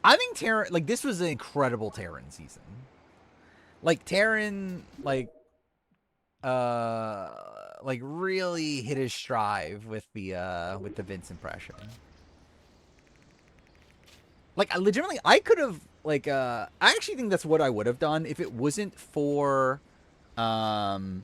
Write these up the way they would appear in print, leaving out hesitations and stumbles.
I think Terran, like, this was an incredible Terran season. Like, Terran, like really hit his stride with the Vince impression. Like, I legitimately, I could have, I actually think that's what I would have done if it wasn't for, um,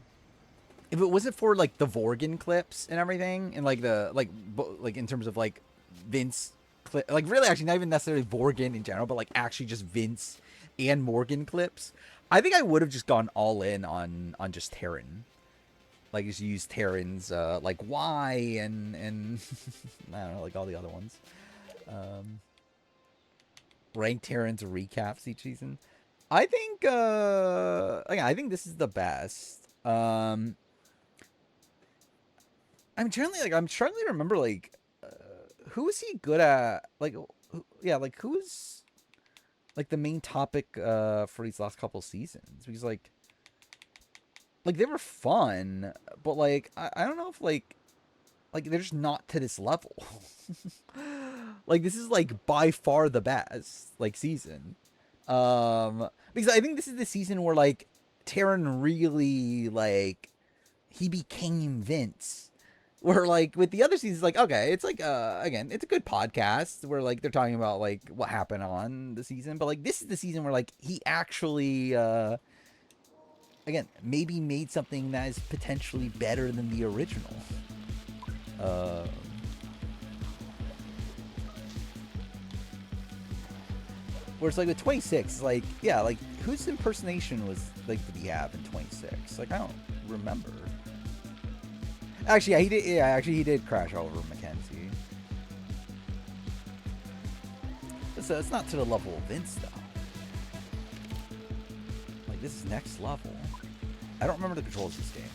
like the Vorgan clips and everything, and like like in terms of like Vince, like really actually not even necessarily Vorgan in general, but like actually just Vince and Morgan clips. I think I would have just gone all in on just Terran, like just use Terran's like why and I don't know, like all the other ones. Um, Rank Terran's recaps each season. I think I think this is the best. I'm generally like I'm struggling to remember like who is he good at? Like yeah, like who's like the main topic for these last couple seasons? Because like they were fun, but like I don't know if like they're just not to this level. Like this is like by far the best like season. Because I think this is the season where like Taryn really like he became Vince. Where like with the other seasons, like okay, it's like again, it's a good podcast where like they're talking about like what happened on the season, but like this is the season where like he actually again maybe made something that is potentially better than the original. Uh, Whereas like with 26, like yeah, like whose impersonation was like did he have in 26? Like I don't remember. Actually, yeah, he did. Yeah, actually, he did crash over Mackenzie. So it's not to the level of Vince though. Like this is next level. I don't remember the controls of this game.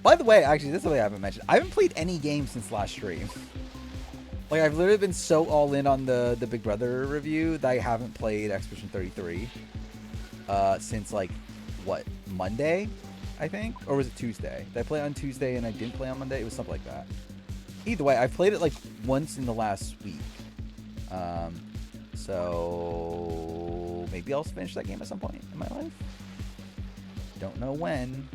By the way, actually, this is something I haven't mentioned. I haven't played any game since last stream. Like I've literally been so all in on the Big Brother review that I haven't played Expedition 33 since like what Monday, I think, or was it Tuesday? Did I play on Tuesday and I didn't play on Monday? It was something like that. Either way, I've played it like once in the last week. Um, so maybe I'll finish that game at some point in my life. Don't know when.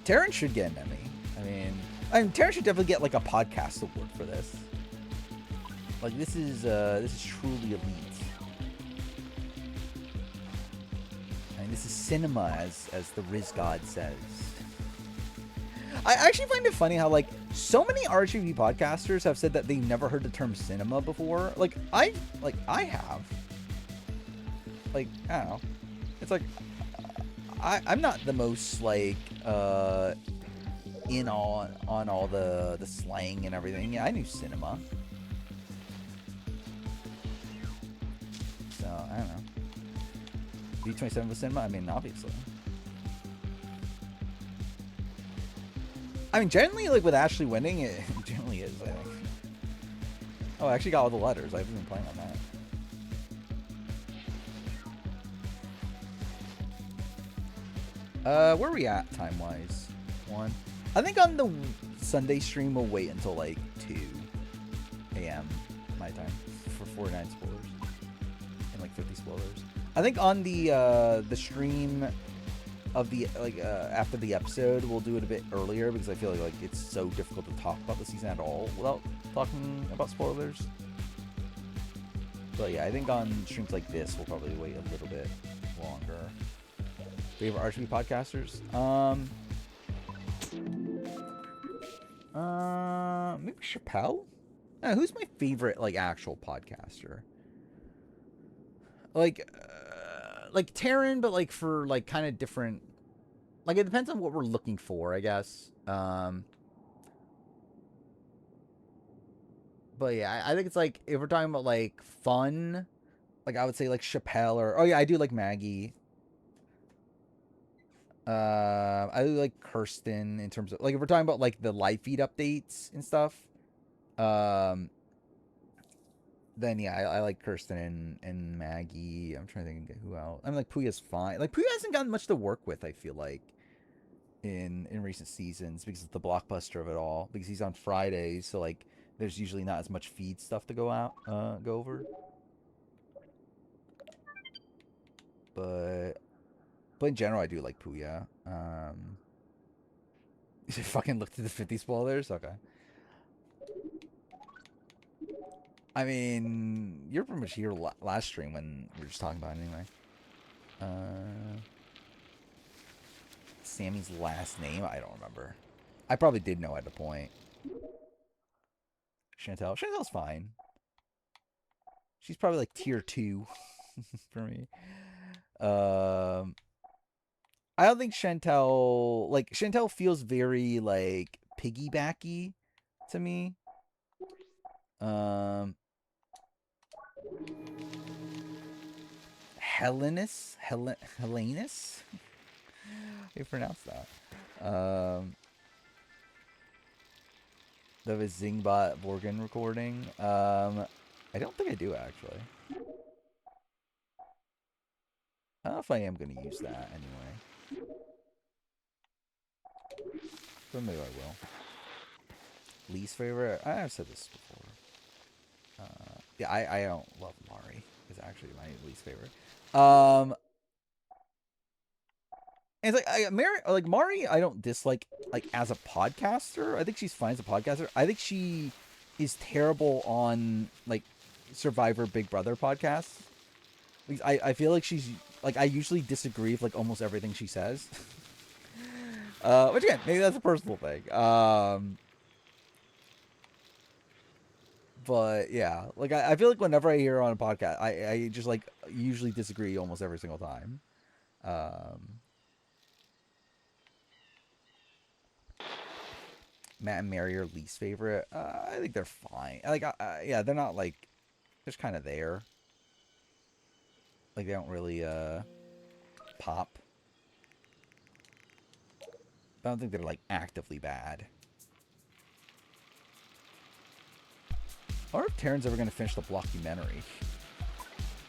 Terran should get an Emmy. I mean, Terran should definitely get like a podcast award for this. Like this is truly elite. I mean, this is cinema, as the Riz God says. I actually find it funny how like so many RGB podcasters have said that they never heard the term cinema before. Like I have. Like I don't know. It's like I'm not the most like in on all the slang and everything. Yeah, I knew cinema. So I don't know. B27 was cinema. I mean, obviously. I mean, generally, like with Ashley winning, it generally is. I think. Oh, I actually got all the letters. I haven't been playing on that. Where are we at time wise? One. I think on the Sunday stream we'll wait until like 2 a.m. my time for 49 spoilers and like 50 spoilers. I think on the stream of the after the episode we'll do it a bit earlier because I feel like it's so difficult to talk about the season at all without talking about spoilers. But yeah, I think on streams like this we'll probably wait a little bit longer. Favorite RGB podcasters? Maybe Chappelle. Who's my favorite like actual podcaster? Like Taryn, but like for like kind of different. Like it depends on what we're looking for, I guess. But yeah, I think it's like if we're talking about like fun, like I would say like Chappelle or oh yeah, I do like Maggie. I do like Kirsten in terms of like if we're talking about like the live feed updates and stuff. Um, then yeah, I like Kirsten and Maggie. I'm trying to think of who else. I mean, like Puya's fine. Like Puya hasn't gotten much to work with. I feel like. in recent seasons because of the blockbuster of it all. Because he's on Fridays, so like there's usually not as much feed stuff to go over. But in general, I do like Puya. You fucking looked at the 50 spoilers? Okay. I mean, you're pretty much here last stream when we were just talking about it anyway. Sammy's last name? I don't remember. I probably did know at the point. Chantel. Chantel's fine. She's probably like tier 2 for me. I don't think Chantel... Like, Chantel feels very, like, piggybacky to me. Helenus? Helenus? How do you pronounce that? The Zingbot Vorgan recording. I don't think I do, actually. I don't know if I am going to use that anyway. But maybe I will. Least favorite? I've said this before. Yeah, I don't love Mari. It's actually my least favorite. And it's like Mari, I don't dislike like as a podcaster. I think she's fine as a podcaster. I think she is terrible on like Survivor Big Brother podcasts. I feel like she's like I usually disagree with like almost everything she says. Which again, maybe that's a personal thing. But yeah, like I feel like whenever I hear her on a podcast, I just like usually disagree almost every single time. Matt and Mary are least favorite. I think they're fine. Like, yeah, they're not like, they're just kind of there. Like, they don't really pop. I don't think they're like actively bad. I wonder if Terran's ever gonna finish the blockumentary.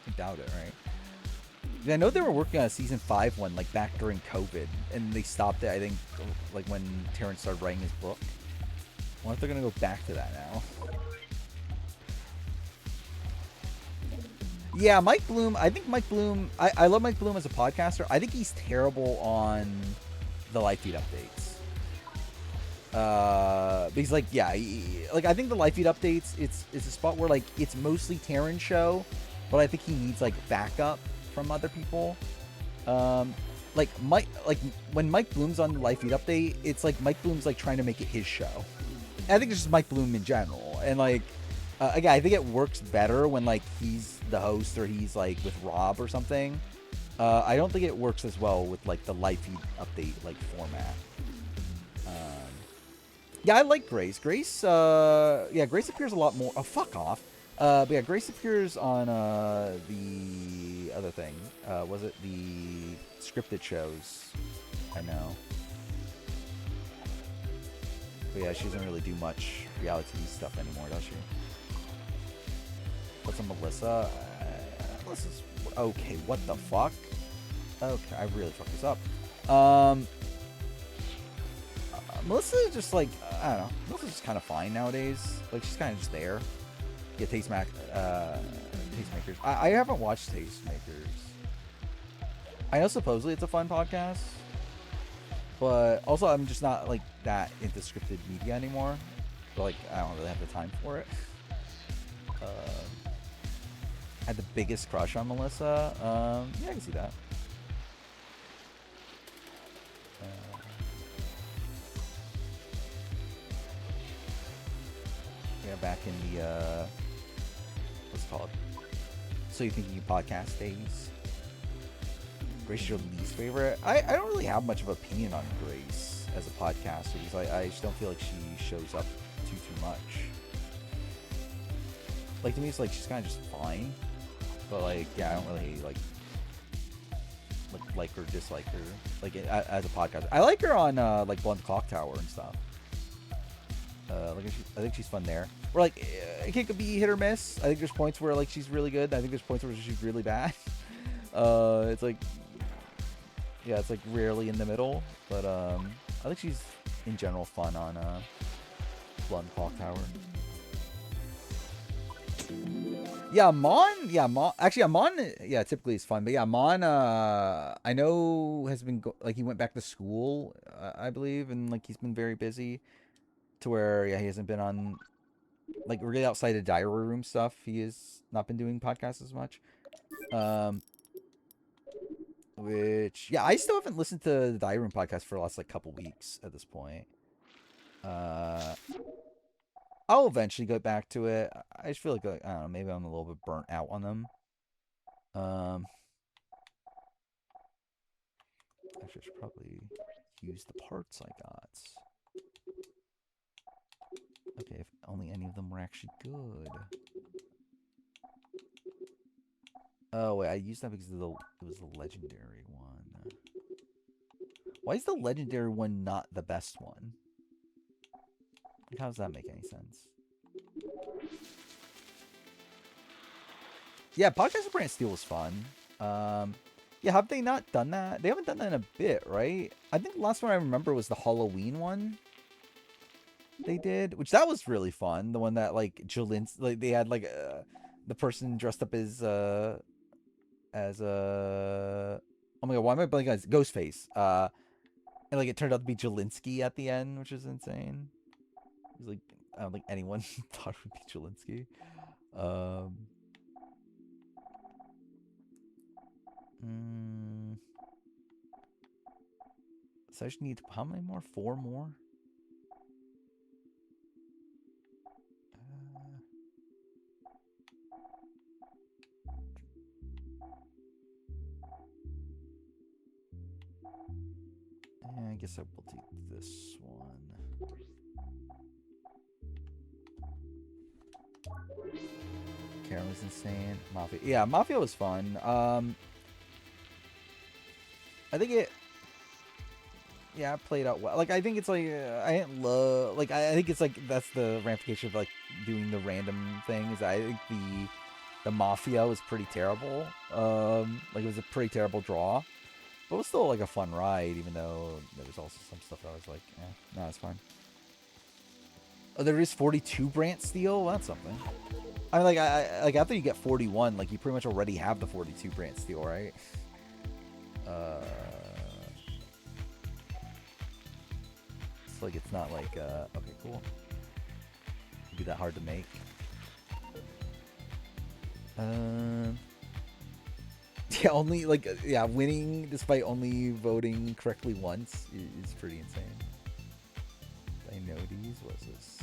I doubt it, right? I know they were working on a season 5 one like back during COVID, and they stopped it. I think like when Terrence started writing his book. I wonder if they're gonna go back to that now. Yeah, Mike Bloom. I think Mike Bloom. I love Mike Bloom as a podcaster. I think he's terrible on the live feed updates. Because like yeah, like I think the live feed updates. It's a spot where like it's mostly Terran's show, but I think he needs like backup from other people. Like when Mike Bloom's on the live feed update, it's like Mike Bloom's like trying to make it his show. I think it's just Mike Bloom in general, and like again, I think it works better when like he's the host or he's like with Rob or something. I don't think it works as well with like the live feed update like format. Yeah, I like Grace. Grace, yeah, Grace appears a lot more. Oh, fuck off. But yeah, Grace appears on the other thing. Was it the scripted shows? I know. But yeah, she doesn't really do much reality TV stuff anymore, does she? What's a Melissa? Melissa's okay. What the fuck? Okay, I really fucked this up. Melissa is just like I don't know. Melissa's just kind of fine nowadays. Like she's kind of just there. Yeah, Tastemakers. I haven't watched Tastemakers. I know supposedly it's a fun podcast, but also I'm just not like that into scripted media anymore. But like I don't really have the time for it. I had the biggest crush on Melissa. Yeah, I can see that. Yeah, back in the what's it called? So You Think You Podcast days. Grace is your least favorite? I don't really have much of an opinion on Grace as a podcaster because I just don't feel like she shows up too much. Like to me, it's like she's kind of just fine, but like yeah, I don't really like her, dislike her like as a podcaster. I like her on like Blunt Clock Tower and stuff. Like I think she's fun there. Or like it could be hit or miss. I think there's points where like she's really good. I think there's points where she's really bad. It's like yeah, it's like rarely in the middle. But I think she's in general fun on Blood and Clock Tower. Yeah, Mon. Yeah, Mon. Actually, yeah, Mon. Yeah, typically is fun, but yeah, Mon. I know has been like he went back to school, I believe, and like he's been very busy to where yeah he hasn't been on like really outside of diary room stuff. He has not been doing podcasts as much. Um, which yeah, I still haven't listened to the diary room podcast for the last like couple weeks at this point. Uh, I'll eventually go back to it. I just feel like I don't know, maybe I'm a little bit burnt out on them. Um, actually, I should probably use the parts I got. Okay, if only any of them were actually good. Oh wait, I used that because it was the legendary one. Why is the legendary one not the best one? Like, how does that make any sense? Yeah, Podcast of Brand Steel was fun. Yeah, have they not done that? They haven't done that in a bit, right? I think the last one I remember was the Halloween one they did, which that was really fun. The one that like Jolins, like they had like the person dressed up as a oh my god, why am I blanking on Ghostface? And like it turned out to be Jelinsky at the end, which is insane. He's like I don't think anyone thought it would be Jelinsky. Um, mm, so I just need how many more? 4 more. Yeah, I guess I will do this one. Karen was insane. Mafia. Yeah, Mafia was fun. I think it. Yeah, it played out well. Like I think it's like I didn't love. Like I think it's like that's the ramification of like doing the random things. I think the Mafia was pretty terrible. Like it was a pretty terrible draw, but it was still like a fun ride. Even though there was also some stuff that I was like, no, it's fine. Oh, there is 42 Brant Steel. That's something. I mean, like after you get 41, like you pretty much already have the 42 Brant Steel, right? Uh, it's like it's not like okay, cool. It'd be that hard to make. Yeah, only like yeah, winning despite only voting correctly once is pretty insane. I know these. What's this?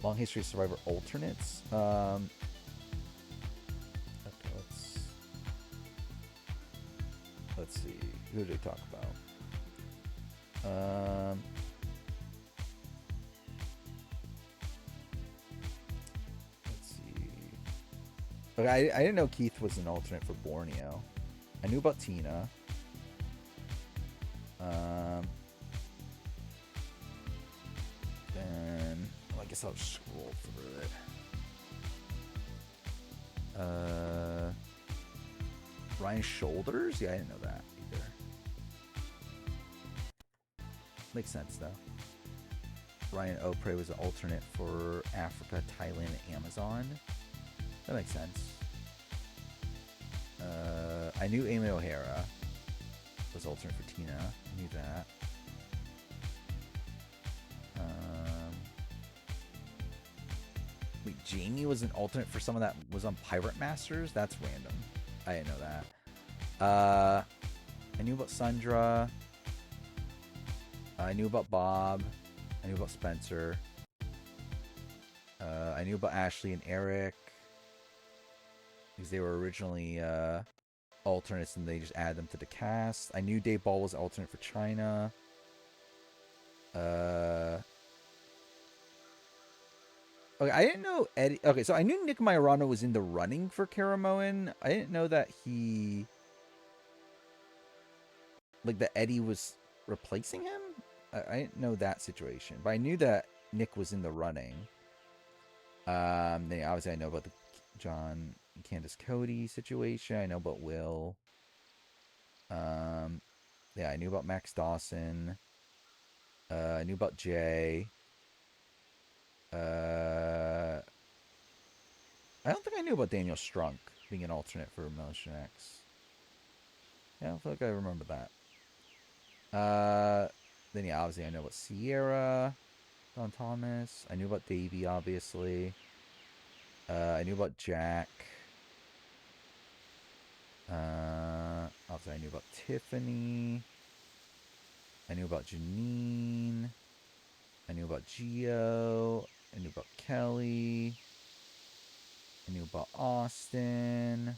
Long History of Survivor alternates. Okay, let's see. Who did they talk about? Let's see. Okay, I didn't know Keith was an alternate for Borneo. I knew about Tina. Then well, I guess I'll scroll through it. Ryan Shoulders? Yeah, I didn't know that either. Makes sense though. Ryan Opre was an alternate for Africa, Thailand, and Amazon. That makes sense. I knew Amy O'Hara was alternate for Tina. I knew that. Wait, Jamie was an alternate for someone that was on Pirate Masters? That's random. I didn't know that. I knew about Sandra. I knew about Bob. I knew about Spencer. I knew about Ashley and Eric. Because they were originally alternates and they just added them to the cast. I knew Dave Ball was alternate for China. Okay, I didn't know Eddie. Okay, so I knew Nick Majorano was in the running for Karamoan. I didn't know that he, like, that Eddie was replacing him. I didn't know that situation, but I knew that Nick was in the running. Then obviously I know about the John and Candace Cody situation. I know about Will. Yeah, I knew about Max Dawson. I knew about Jay. Uh, I don't think I knew about Daniel Strunk being an alternate for Mission X. Yeah, I don't feel like I remember that. Then yeah, obviously I know about Sierra, Don Thomas. I knew about Davey, obviously. I knew about Jack. Obviously I knew about Tiffany. I knew about Janine. I knew about Gio. I knew about Kelly. I knew about Austin.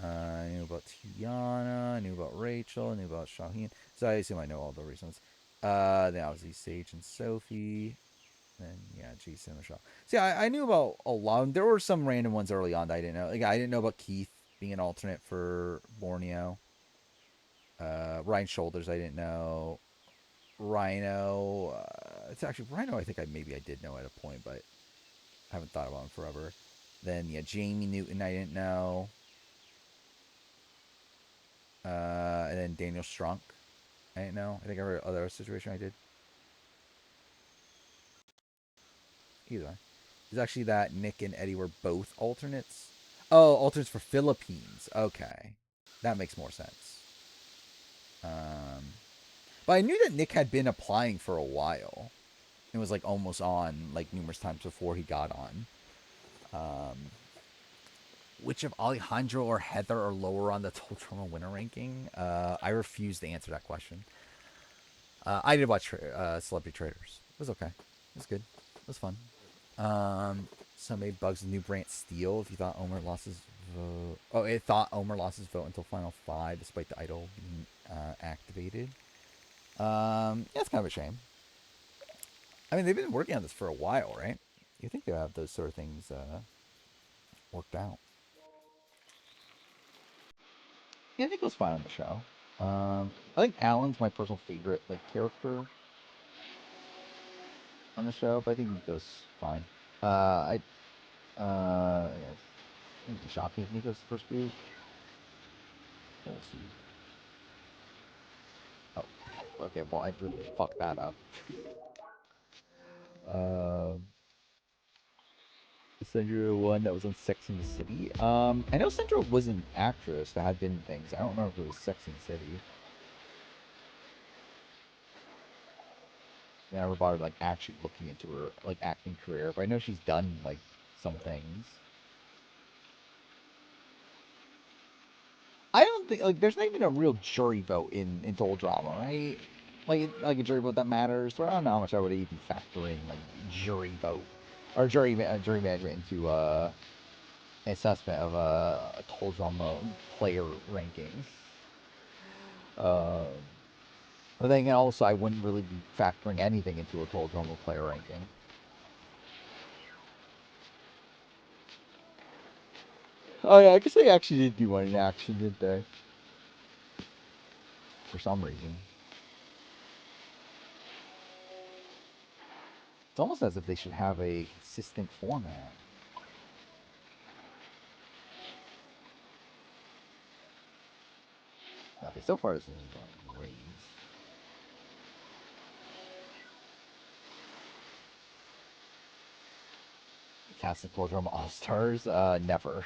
I knew about Tiana. I knew about Rachel. I knew about Shaheen. So I assume I know all the reasons. Then obviously Sage and Sophie. Then yeah, Jason and Michelle. See, I knew about a lot. There were some random ones early on that I didn't know. Like I didn't know about Keith being an alternate for Borneo. Ryan Shoulders, I didn't know. Rhino. It's actually Rhino. I think I did know at a point, but I haven't thought about him forever. Then yeah, Jamie Newton. I didn't know. And then Daniel Strunk. I didn't know. I think every other situation I did. Either way. It's actually that Nick and Eddie were both alternates. Oh, alternates for Philippines. Okay. That makes more sense. But I knew that Nick had been applying for a while. It was like almost on like numerous times before he got on. Um, which of Alejandro or Heather are lower on the total trauma winner ranking? I refuse to answer that question. I did watch Celebrity Traders. It was okay. It was good. It was fun. Somebody bugs new Brant Steele if you thought Omer lost his vote. Oh, it thought Omer lost his vote until Final 5 despite the idol being activated. Yeah, it's kind of a shame. I mean, they've been working on this for a while, right? You think they'll have those sort of things worked out. Yeah, I think it was fine on the show. I think Alan's my personal favorite like character on the show, but I think Nico's fine. I yes. I think shocking if Nico's the first week. We'll see. Oh, okay. Well, I really fucked that up. Um, Sandra one that was on Sex and the City. I know Sandra was an actress that had been in things. I don't remember if it was Sex and the City. I never bothered like actually looking into her like acting career, but I know she's done like some things. I don't think like there's not even a real jury vote in total drama, right? Like a jury vote that matters. So I don't know how much I would even factor in like jury vote or jury management into an assessment of a total drama player ranking. Uh, but then again, also I wouldn't really be factoring anything into a total drama player ranking. Oh yeah, I guess they actually did do one in action, didn't they? For some reason, it's almost as if they should have a consistent format. Okay, so far this is going great. Cast the Drum All Stars? Never.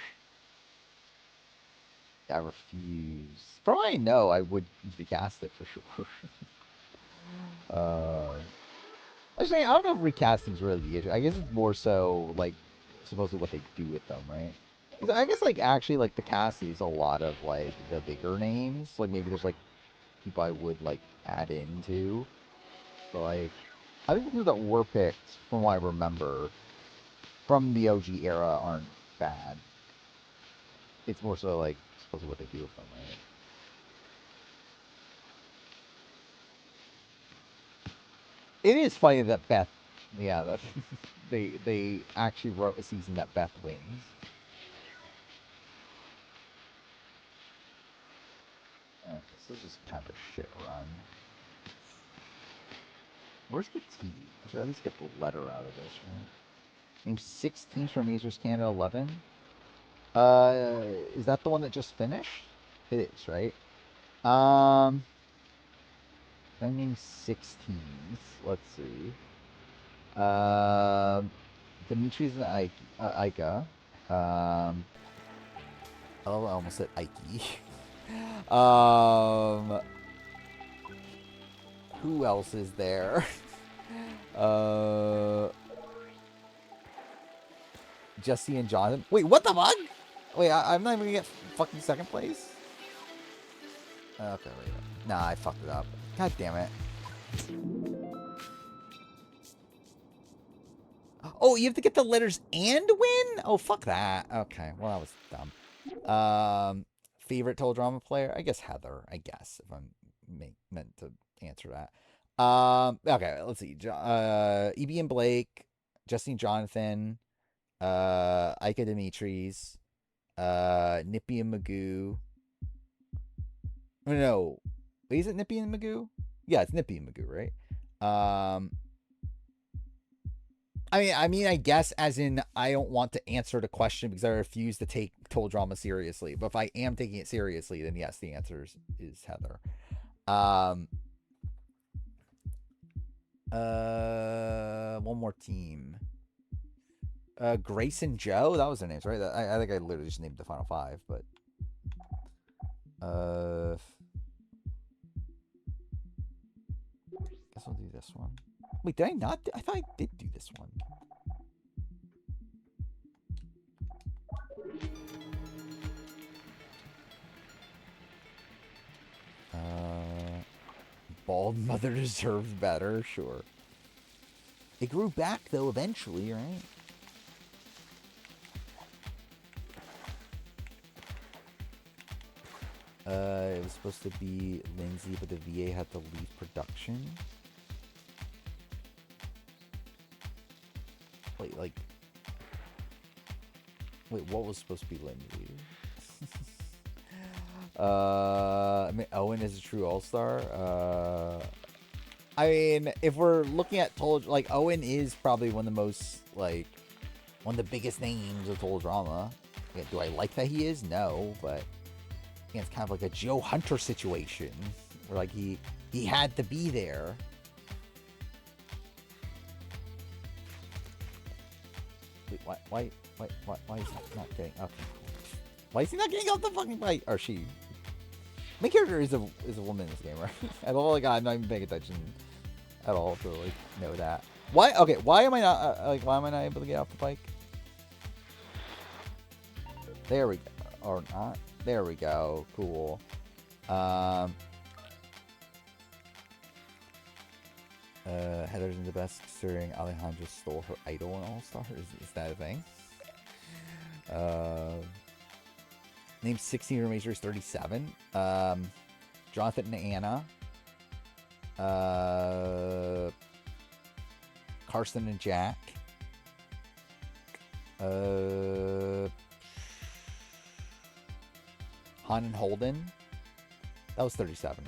I refuse. For all I know, I would be cast it for sure. uh, Actually, I don't know if recasting's really the issue. I guess it's more so like supposedly what they do with them, right? 'Cause I guess like actually like the cast is a lot of like the bigger names. Like maybe there's like people I would like add into. But like I think the people that were picked, from what I remember, from the OG era aren't bad. It's more so like supposedly what they do with them, right? It is funny that Beth, yeah, that they actually wrote a season that Beth wins. This is just kind of a shit run. Where's the T? I should at least get the letter out of this, right? Name 6 teams from Mazers Canada 11. Is that the one that just finished? It is, right? Um, I named 6 teams. Let's see. Um, Dimitri's and Ica. Um, oh, I almost said Ike. Who else is there? uh, Jesse and Jonathan. Wait, what the fuck? Wait, I'm not even gonna get fucking second place? Okay, wait. Nah, I fucked it up. God damn it. Oh, you have to get the letters and win? Oh, fuck that. Okay, well, that was dumb. Favorite teledrama player? I guess Heather, I guess, if I'm meant to answer that. Okay, let's see. EB and Blake, Justine Jonathan, Ika Dimitris, Nippy and Magoo. No. Wait, is it Nippy and Magoo? Yeah, it's Nippy and Magoo, right? I guess as in I don't want to answer the question because I refuse to take teledrama seriously. But if I am taking it seriously, then yes, the answer is Heather. One more team. Grace and Joe, that was their names, right? I think I literally just named the final 5, but guess I'll do this one. Wait, did I not? I thought I did do this one. Bald mother deserves better, sure. It grew back though eventually, right? It was supposed to be Lindsay, but the VA had to leave production. Wait, what was supposed to be Lindsay? Owen is a true all-star. If we're looking at Owen is probably one of the most, one of the biggest names of teledrama. Yeah, do I like that he is? No, but it's kind of like a Joe Hunter situation where he had to be there. Wait, why is he not getting up? Why is he not getting off the fucking bike? Or she? My character is a woman in this game, right? I love I'm not even paying attention at all to know that. Why? Okay, why am I not why am I not able to get off the bike? There we go. Or not. There we go. Cool. Heather's in the best considering Alejandra stole her idol in All Star. Is that a thing? Named 16 Remaesters 37. Jonathan and Anna. Carson and Jack. Han and Holden. That was 37,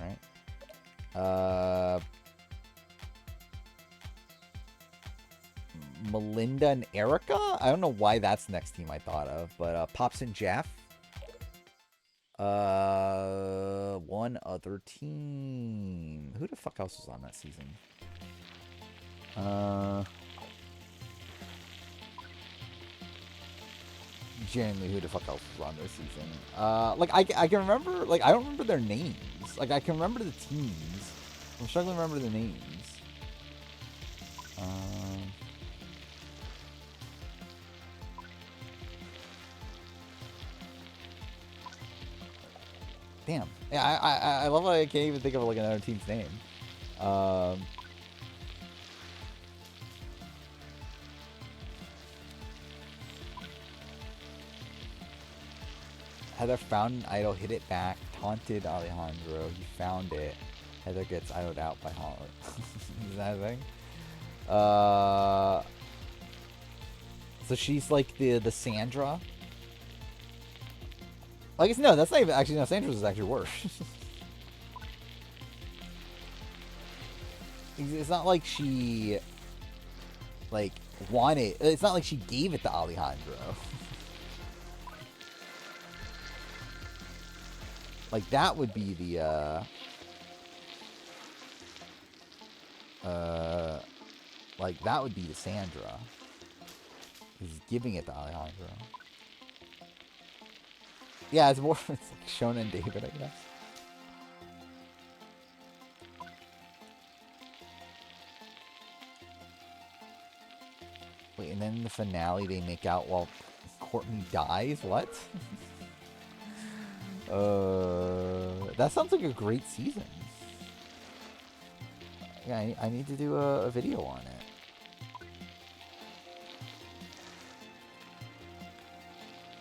right? Melinda and Erica? I don't know why that's the next team I thought of, but Pops and Jeff. One other team. Who the fuck else was on that season? Genuinely, who the fuck else was on this season? I can remember, I don't remember their names. I can remember the teams. I'm struggling to remember the names. Damn. Yeah, I love how I can't even think of another team's name. Heather found an idol, hit it back, taunted Alejandro. He found it. Heather gets idled out by Holland. Is that a thing? So she's the Sandra. I guess no, that's not even actually. No, Sandra's is actually worse. It's not like she wanted. It's not like she gave it to Alejandro. That would be the Like that would be the Sandra. He's giving it to Alejandro. Yeah, it's more it's like Shonen David, I guess. Wait, and then in the finale they make out while Courtney dies? What? That sounds like a great season. Yeah, I need to do a video on it.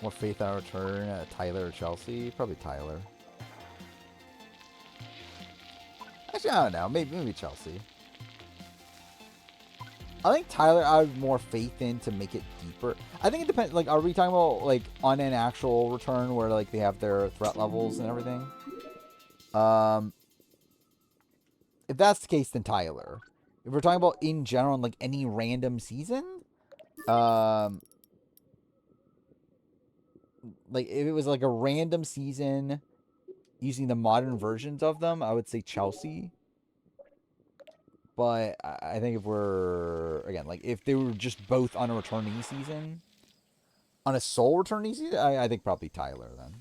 More faith on return, Tyler or Chelsea? Probably Tyler. Actually, I don't know. Maybe Chelsea. I think Tyler I have more faith in to make it deeper. I think it depends. Like, are we talking about like on an actual return where like they have their threat levels and everything? If that's the case, then Tyler. If we're talking about in general, in like any random season, like if it was like a random season using the modern versions of them, I would say Chelsea. But I think if we're again like if they were just both on a returning season, on a sole returning season, I think probably Tyler then.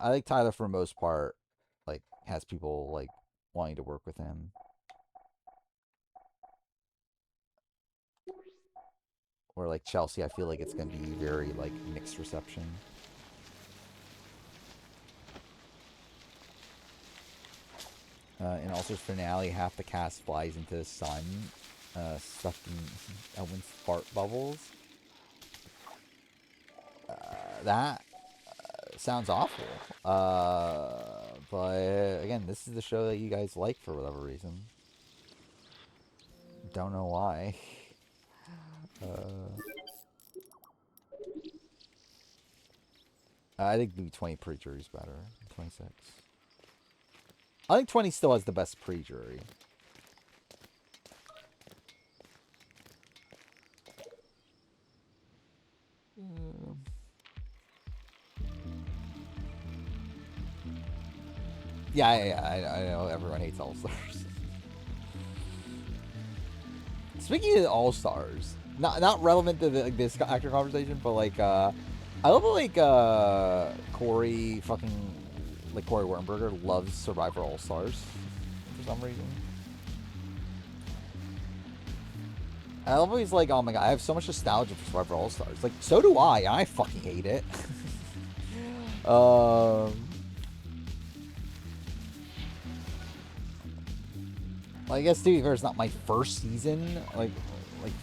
I think Tyler for the most part, like has people like wanting to work with him. Or like Chelsea, I feel like it's gonna be very like mixed reception. In Ulcer's finale, half the cast flies into the sun, sucking Elwin's fart bubbles. That sounds awful. But again, this is the show that you guys like for whatever reason. Don't know why. I think maybe 20 pre-jury is better. 26. I think 20 still has the best pre-jury. Yeah, I know everyone hates All-Stars. Speaking of All-Stars, not relevant to like, this actor conversation, but like, I love how like Corey Wernberger loves Survivor All-Stars for some reason. I love how he's like, oh my god, I have so much nostalgia for Survivor All-Stars. Like, so do I. I fucking hate it. Well, I guess to be fair, it's not my first season, like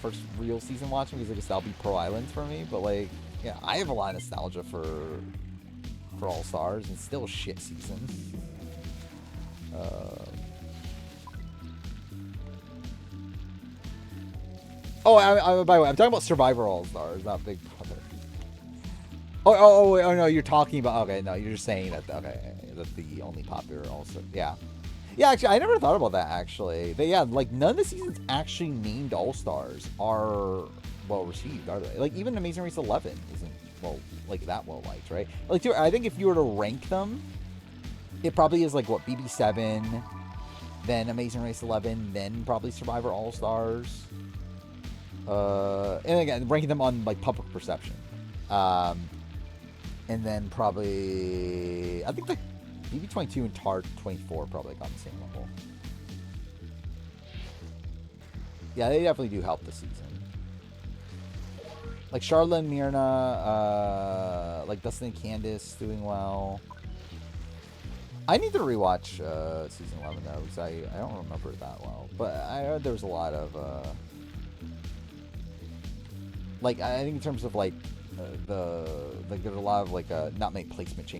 first real season watching, because I guess that'll be Pro Islands for me. But like, yeah, I have a lot of nostalgia for All Stars, and it's still a shit season. Oh, by the way, I'm talking about Survivor All Stars, not Big Brother. Oh, no, you're talking about. Okay, no, you're just saying that. Okay, that's the only popular All Star. Yeah. Yeah, actually, I never thought about that, actually. Yeah, like, none of the seasons actually named All-Stars are well-received, are they? Like, even Amazing Race 11 isn't, well, like, that well-liked, right? Like, I think if you were to rank them, it probably is, like, what, BB7, then Amazing Race 11, then probably Survivor All-Stars. And again, ranking them on, like, public perception. And then probably, I think, like, BB22 and TAR 24 probably got on the same level. Yeah, they definitely do help this season. Like Charlotte and Myrna, like Dustin and Candace doing well. I need to rewatch season 11 though, because I don't remember it that well. But I heard there was a lot of like I think in terms of like there's a lot of like not many placement changes.